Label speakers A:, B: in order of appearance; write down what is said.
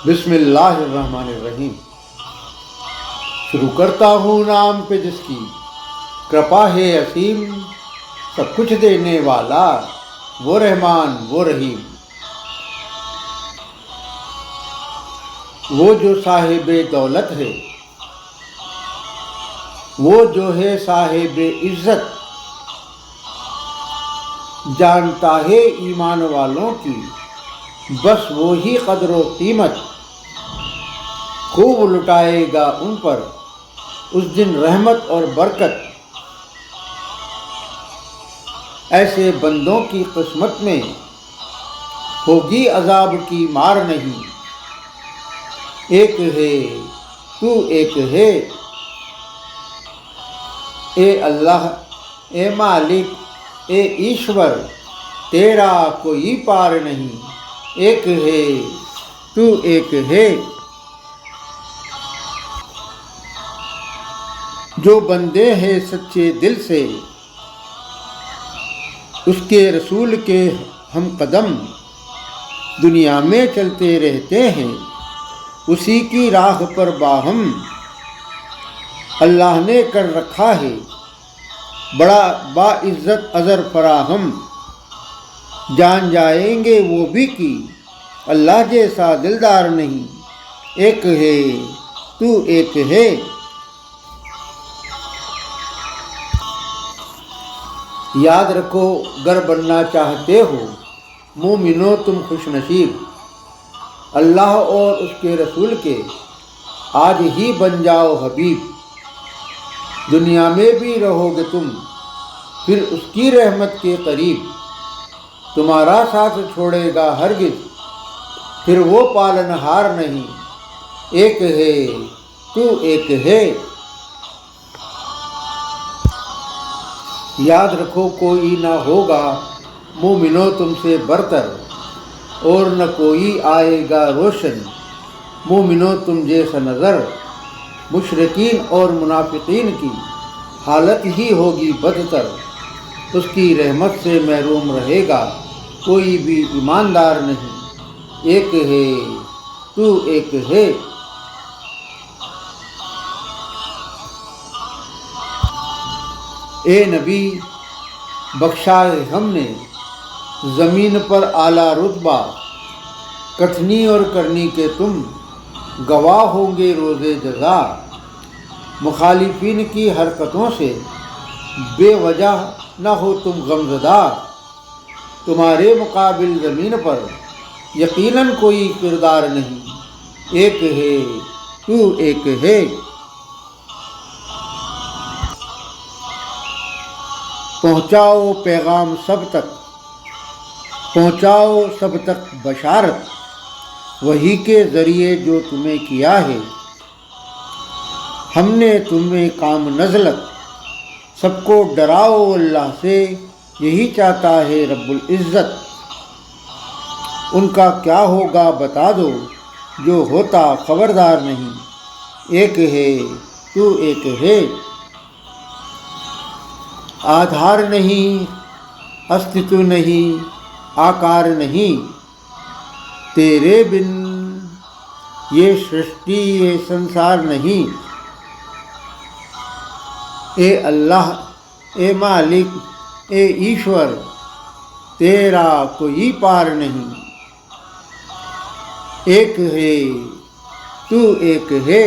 A: بسم اللہ الرحمن الرحیم۔ شروع کرتا ہوں نام پہ جس کی کرپا ہے اسیم، سب کچھ دینے والا وہ رحمان وہ رحیم۔ وہ جو صاحب دولت ہے، وہ جو ہے صاحب عزت، جانتا ہے ایمان والوں کی بس وہی قدر و قیمت، خوب لٹائے گا ان پر اس دن رحمت اور برکت۔ ایسے بندوں کی قسمت میں ہوگی عذاب کی مار نہیں، ایک ہے تو ایک ہے، اے اللہ اے مالک اے ایشور، تیرا کوئی پار نہیں، ایک ہے تو ایک ہے۔ جو بندے ہیں سچے دل سے اس کے رسول کے ہم قدم، دنیا میں چلتے رہتے ہیں اسی کی راہ پر باہم۔ اللہ نے کر رکھا ہے بڑا باعزت عذر فراہم، جان جائیں گے وہ بھی کہ اللہ جیسا دلدار نہیں، ایک ہے تو ایک ہے۔ یاد رکھو گر بننا چاہتے ہو مومنو تم خوش نصیب، اللہ اور اس کے رسول کے آج ہی بن جاؤ حبیب۔ دنیا میں بھی رہو گے تم پھر اس کی رحمت کے قریب، تمہارا ساتھ چھوڑے گا ہرگز پھر وہ پالنہار نہیں، ایک ہے تو ایک ہے۔ یاد رکھو کوئی نہ ہوگا مومنو تم سے برتر، اور نہ کوئی آئے گا روشن مومنو تم جیسا نظر۔ مشرکین اور منافقین کی حالت ہی ہوگی بدتر، اس کی رحمت سے محروم رہے گا کوئی بھی ایماندار نہیں، ایک ہے تو ایک ہے۔ اے نبی بخشا ہے ہم نے زمین پر اعلیٰ رتبہ، کتھنی اور کرنی کے تم گواہ ہوں گے روز جزا۔ مخالفین کی حرکتوں سے بے وجہ نہ ہو تم غمزدہ، تمہارے مقابل زمین پر یقیناً کوئی کردار نہیں، ایک ہے تو ایک ہے۔ پہنچاؤ پیغام سب تک، پہنچاؤ سب تک بشارت، وہی کے ذریعے جو تمہیں کیا ہے ہم نے تمہیں کام نزلت۔ سب کو ڈراؤ اللہ سے یہی چاہتا ہے رب العزت، ان کا کیا ہوگا بتا دو جو ہوتا خبردار نہیں، ایک ہے تو ایک ہے۔ آدھار نہیں استتو نہیں آکار نہیں، تیرے بن یہ سرشٹی یہ سنسار نہیں، اے اللہ اے مالک اے ایشور، تیرا کوئی پار نہیں، ایک ہے تو ایک ہے۔